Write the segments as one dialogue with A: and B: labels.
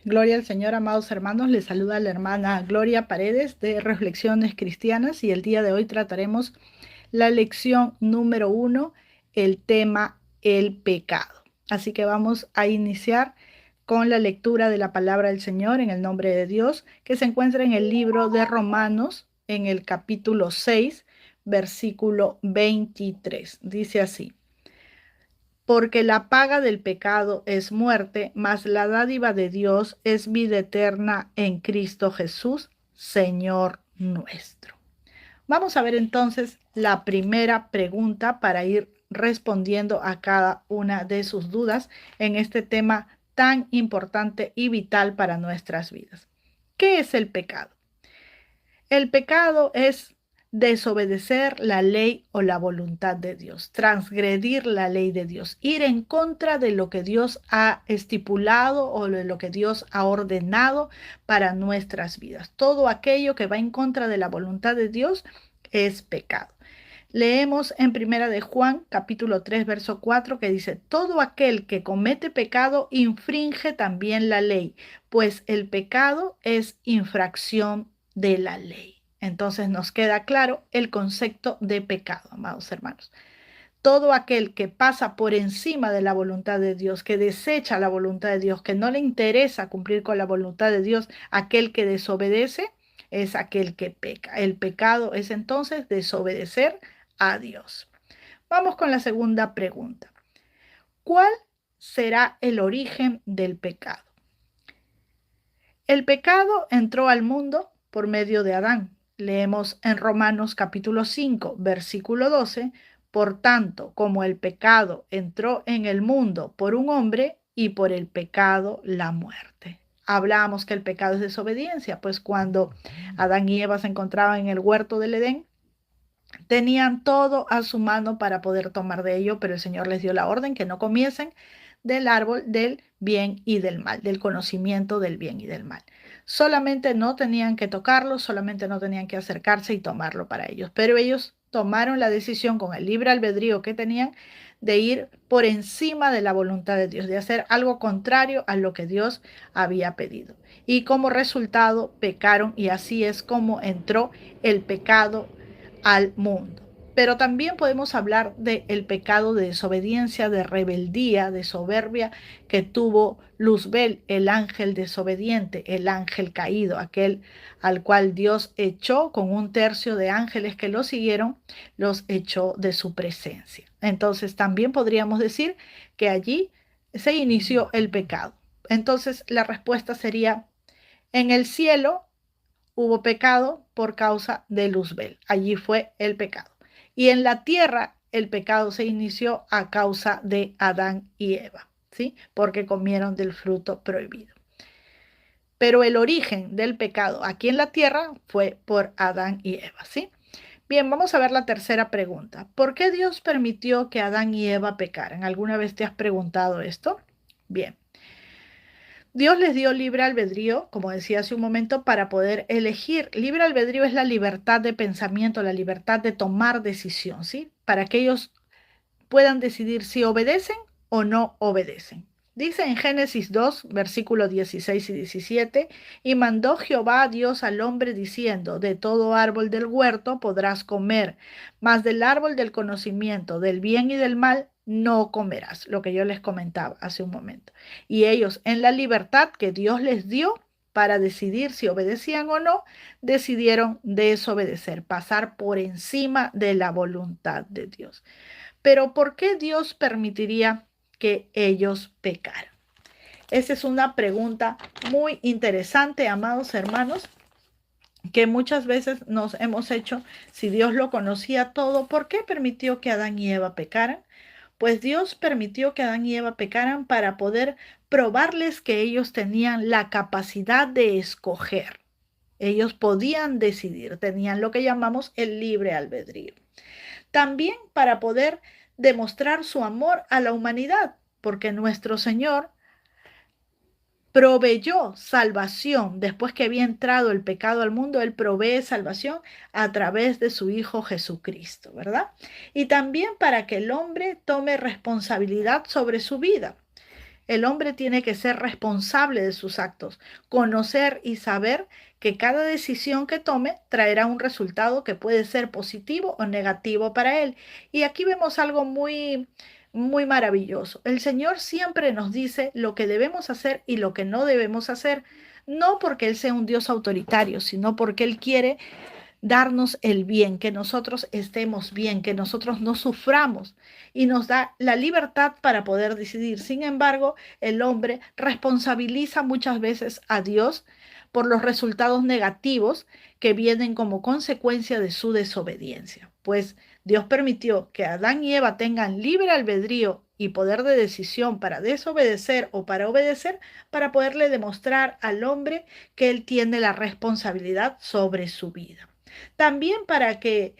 A: Gloria al Señor, amados hermanos. Les saluda la hermana Gloria Paredes de Reflexiones Cristianas y el día de hoy trataremos la lección número 1, el tema el pecado. Así que vamos a iniciar con la lectura de la palabra del Señor en el nombre de Dios, que se encuentra en el libro de Romanos, en el capítulo 6, versículo 23. Dice así: porque la paga del pecado es muerte, mas la dádiva de Dios es vida eterna en Cristo Jesús, Señor nuestro. Vamos a ver entonces la primera pregunta para ir respondiendo a cada una de sus dudas en este tema tan importante y vital para nuestras vidas. ¿Qué es el pecado? El pecado es desobedecer la ley o la voluntad de Dios, transgredir la ley de Dios, ir en contra de lo que Dios ha estipulado o de lo que Dios ha ordenado para nuestras vidas. Todo aquello que va en contra de la voluntad de Dios es pecado. Leemos en Primera de Juan, capítulo 3, verso 4, que dice: todo aquel que comete pecado infringe también la ley, pues el pecado es infracción de la ley. Entonces nos queda claro el concepto de pecado, amados hermanos. Todo aquel que pasa por encima de la voluntad de Dios, que desecha la voluntad de Dios, que no le interesa cumplir con la voluntad de Dios, aquel que desobedece, es aquel que peca. El pecado es entonces desobedecer a Dios. Vamos con la segunda pregunta. ¿Cuál será el origen del pecado? El pecado entró al mundo por medio de Adán. Leemos en Romanos capítulo 5, versículo 12: por tanto, como el pecado entró en el mundo por un hombre y por el pecado la muerte. Hablábamos que el pecado es desobediencia, pues cuando Adán y Eva se encontraban en el huerto del Edén, tenían todo a su mano para poder tomar de ello, pero el Señor les dio la orden que no comiesen del árbol del bien y del mal, del conocimiento del bien y del mal. Solamente no tenían que tocarlo, solamente no tenían que acercarse y tomarlo para ellos, pero ellos tomaron la decisión con el libre albedrío que tenían de ir por encima de la voluntad de Dios, de hacer algo contrario a lo que Dios había pedido. Y como resultado pecaron, y así es como entró el pecado al mundo. Pero también podemos hablar del pecado de desobediencia, de rebeldía, de soberbia que tuvo Luzbel, el ángel desobediente, el ángel caído, aquel al cual Dios echó con un tercio de ángeles que lo siguieron, los echó de su presencia. Entonces también podríamos decir que allí se inició el pecado. Entonces la respuesta sería: en el cielo hubo pecado por causa de Luzbel. Allí fue el pecado. Y en la tierra el pecado se inició a causa de Adán y Eva, ¿sí? Porque comieron del fruto prohibido. Pero el origen del pecado aquí en la tierra fue por Adán y Eva, ¿sí? Bien, vamos a ver la tercera pregunta. ¿Por qué Dios permitió que Adán y Eva pecaran? ¿Alguna vez te has preguntado esto? Bien. Dios les dio libre albedrío, como decía hace un momento, para poder elegir. Libre albedrío es la libertad de pensamiento, la libertad de tomar decisión, ¿sí? Para que ellos puedan decidir si obedecen o no obedecen. Dice en Génesis 2, versículos 16 y 17: y mandó Jehová Dios al hombre diciendo: de todo árbol del huerto podrás comer, mas del árbol del conocimiento del bien y del mal no comerás, lo que yo les comentaba hace un momento. Y ellos, en la libertad que Dios les dio para decidir si obedecían o no, decidieron desobedecer, pasar por encima de la voluntad de Dios. Pero ¿por qué Dios permitiría que ellos pecaran? Esa es una pregunta muy interesante, amados hermanos, que muchas veces nos hemos hecho. Si Dios lo conocía todo, ¿por qué permitió que Adán y Eva pecaran? Pues Dios permitió que Adán y Eva pecaran para poder probarles que ellos tenían la capacidad de escoger. Ellos podían decidir, tenían lo que llamamos el libre albedrío. También para poder demostrar su amor a la humanidad, porque nuestro Señor proveyó salvación. Después que había entrado el pecado al mundo, Él provee salvación a través de su Hijo Jesucristo, ¿verdad? Y también para que el hombre tome responsabilidad sobre su vida. El hombre tiene que ser responsable de sus actos, conocer y saber que cada decisión que tome traerá un resultado que puede ser positivo o negativo para él. Y aquí vemos algo muy maravilloso. El Señor siempre nos dice lo que debemos hacer y lo que no debemos hacer, no porque Él sea un Dios autoritario, sino porque Él quiere darnos el bien, que nosotros estemos bien, que nosotros no suframos y nos da la libertad para poder decidir. Sin embargo, el hombre responsabiliza muchas veces a Dios por los resultados negativos que vienen como consecuencia de su desobediencia. Pues Dios permitió que Adán y Eva tengan libre albedrío y poder de decisión para desobedecer o para obedecer, para poderle demostrar al hombre que él tiene la responsabilidad sobre su vida. También para que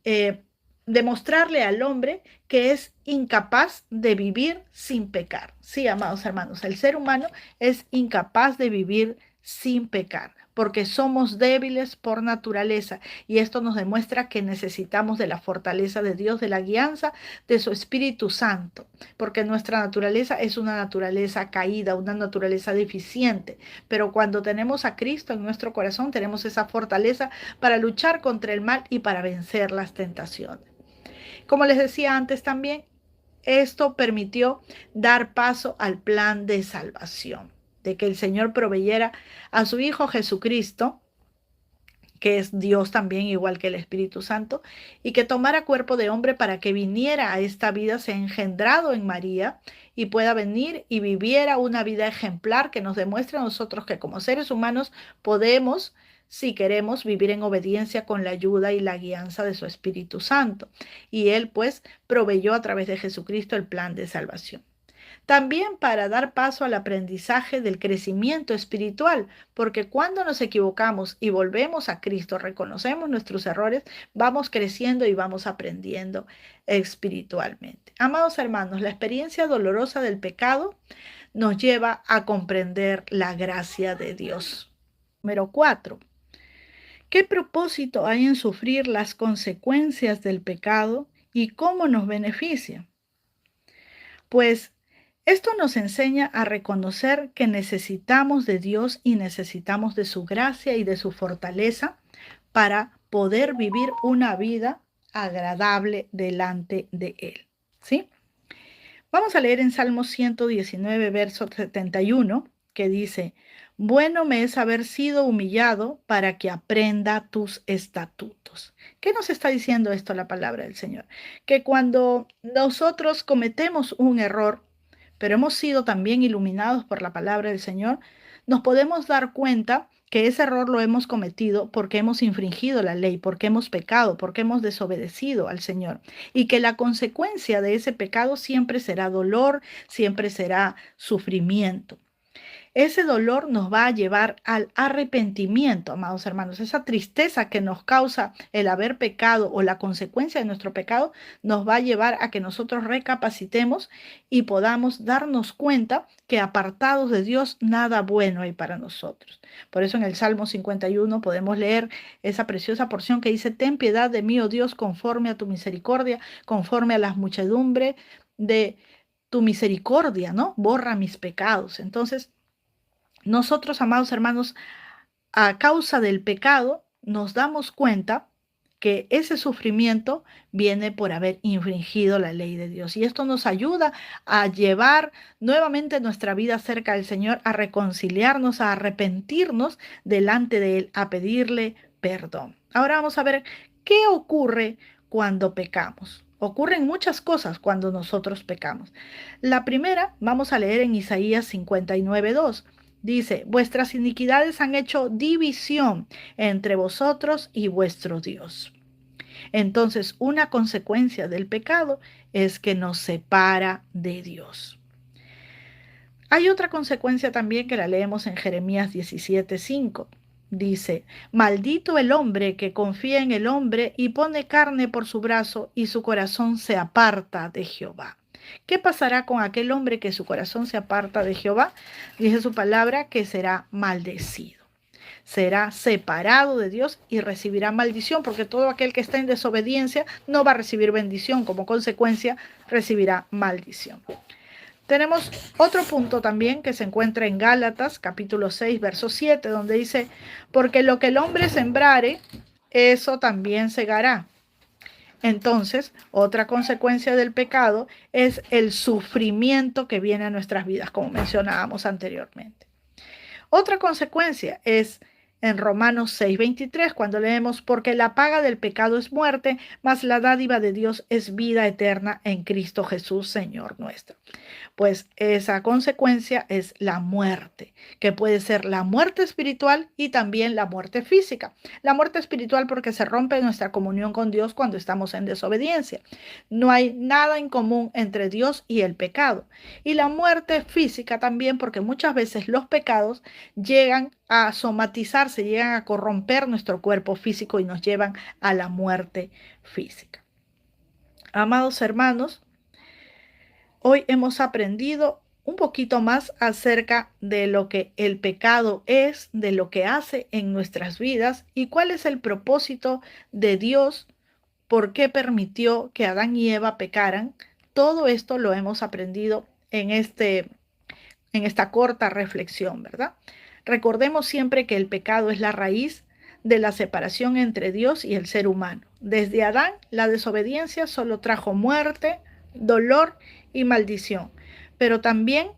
A: eh, demostrarle al hombre que es incapaz de vivir sin pecar. Sí, amados hermanos, el ser humano es incapaz de vivir sin pecar, porque somos débiles por naturaleza y esto nos demuestra que necesitamos de la fortaleza de Dios, de la guianza de su Espíritu Santo, porque nuestra naturaleza es una naturaleza caída, una naturaleza deficiente, pero cuando tenemos a Cristo en nuestro corazón, tenemos esa fortaleza para luchar contra el mal y para vencer las tentaciones. Como les decía antes también, esto permitió dar paso al plan de salvación, de que el Señor proveyera a su Hijo Jesucristo, que es Dios también, igual que el Espíritu Santo, y que tomara cuerpo de hombre para que viniera a esta vida, se ha engendrado en María y pueda venir y viviera una vida ejemplar que nos demuestre a nosotros que como seres humanos podemos, si queremos, vivir en obediencia con la ayuda y la guianza de su Espíritu Santo. Y Él pues proveyó a través de Jesucristo el plan de salvación. También para dar paso al aprendizaje del crecimiento espiritual, porque cuando nos equivocamos y volvemos a Cristo, reconocemos nuestros errores, vamos creciendo y vamos aprendiendo espiritualmente. Amados hermanos, la experiencia dolorosa del pecado nos lleva a comprender la gracia de Dios. Número 4. ¿Qué propósito hay en sufrir las consecuencias del pecado y cómo nos beneficia? Pues esto nos enseña a reconocer que necesitamos de Dios y necesitamos de su gracia y de su fortaleza para poder vivir una vida agradable delante de Él. ¿Sí? Vamos a leer en Salmo 119, verso 71, que dice: bueno me es haber sido humillado para que aprenda tus estatutos. ¿Qué nos está diciendo esto la palabra del Señor? Que cuando nosotros cometemos un error, pero hemos sido también iluminados por la palabra del Señor, nos podemos dar cuenta que ese error lo hemos cometido porque hemos infringido la ley, porque hemos pecado, porque hemos desobedecido al Señor. Y que la consecuencia de ese pecado siempre será dolor, siempre será sufrimiento. Ese dolor nos va a llevar al arrepentimiento, amados hermanos. Esa tristeza que nos causa el haber pecado o la consecuencia de nuestro pecado nos va a llevar a que nosotros recapacitemos y podamos darnos cuenta que apartados de Dios nada bueno hay para nosotros. Por eso en el Salmo 51 podemos leer esa preciosa porción que dice: ten piedad de mí, oh Dios, conforme a tu misericordia, conforme a las muchedumbres de tu misericordia, ¿no? Borra mis pecados. Entonces, nosotros, amados hermanos, a causa del pecado, nos damos cuenta que ese sufrimiento viene por haber infringido la ley de Dios. Y esto nos ayuda a llevar nuevamente nuestra vida cerca del Señor, a reconciliarnos, a arrepentirnos delante de Él, a pedirle perdón. Ahora vamos a ver qué ocurre cuando pecamos. Ocurren muchas cosas cuando nosotros pecamos. La primera, vamos a leer en Isaías 59:2. Dice: vuestras iniquidades han hecho división entre vosotros y vuestro Dios. Entonces, una consecuencia del pecado es que nos separa de Dios. Hay otra consecuencia también que la leemos en Jeremías 17:5. Dice: maldito el hombre que confía en el hombre y pone carne por su brazo y su corazón se aparta de Jehová. ¿Qué pasará con aquel hombre que su corazón se aparta de Jehová? Dice su palabra que será maldecido. Será separado de Dios y recibirá maldición, porque todo aquel que está en desobediencia no va a recibir bendición, como consecuencia recibirá maldición. Tenemos otro punto también que se encuentra en Gálatas, capítulo 6, verso 7, donde dice, porque lo que el hombre sembrare, eso también segará. Entonces, otra consecuencia del pecado es el sufrimiento que viene a nuestras vidas, como mencionábamos anteriormente. Otra consecuencia es en Romanos 6:23, cuando leemos, porque la paga del pecado es muerte, mas la dádiva de Dios es vida eterna en Cristo Jesús, Señor nuestro. Pues esa consecuencia es la muerte, que puede ser la muerte espiritual y también la muerte física. La muerte espiritual porque se rompe nuestra comunión con Dios cuando estamos en desobediencia. No hay nada en común entre Dios y el pecado. Y la muerte física también porque muchas veces los pecados llegan a somatizarse, llegan a corromper nuestro cuerpo físico y nos llevan a la muerte física. Amados hermanos, hoy hemos aprendido un poquito más acerca de lo que el pecado es, de lo que hace en nuestras vidas y cuál es el propósito de Dios, por qué permitió que Adán y Eva pecaran. Todo esto lo hemos aprendido en esta corta reflexión, ¿verdad? Recordemos siempre que el pecado es la raíz de la separación entre Dios y el ser humano. Desde Adán, la desobediencia solo trajo muerte, dolor y maldición, pero también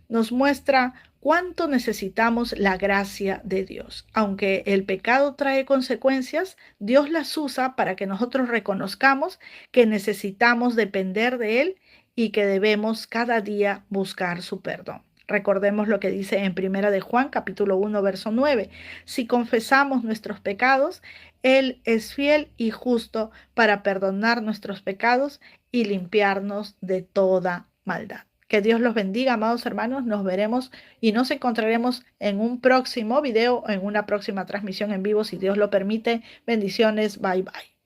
A: nos muestra cuánto necesitamos la gracia de Dios. Aunque el pecado trae consecuencias, Dios las usa para que nosotros reconozcamos que necesitamos depender de Él y que debemos cada día buscar su perdón. Recordemos lo que dice en Primera de Juan, capítulo 1, verso 9. Si confesamos nuestros pecados, Él es fiel y justo para perdonar nuestros pecados y limpiarnos de toda maldad. Que Dios los bendiga, amados hermanos. Nos veremos y nos encontraremos en un próximo video, en una próxima transmisión en vivo, si Dios lo permite. Bendiciones. Bye, bye.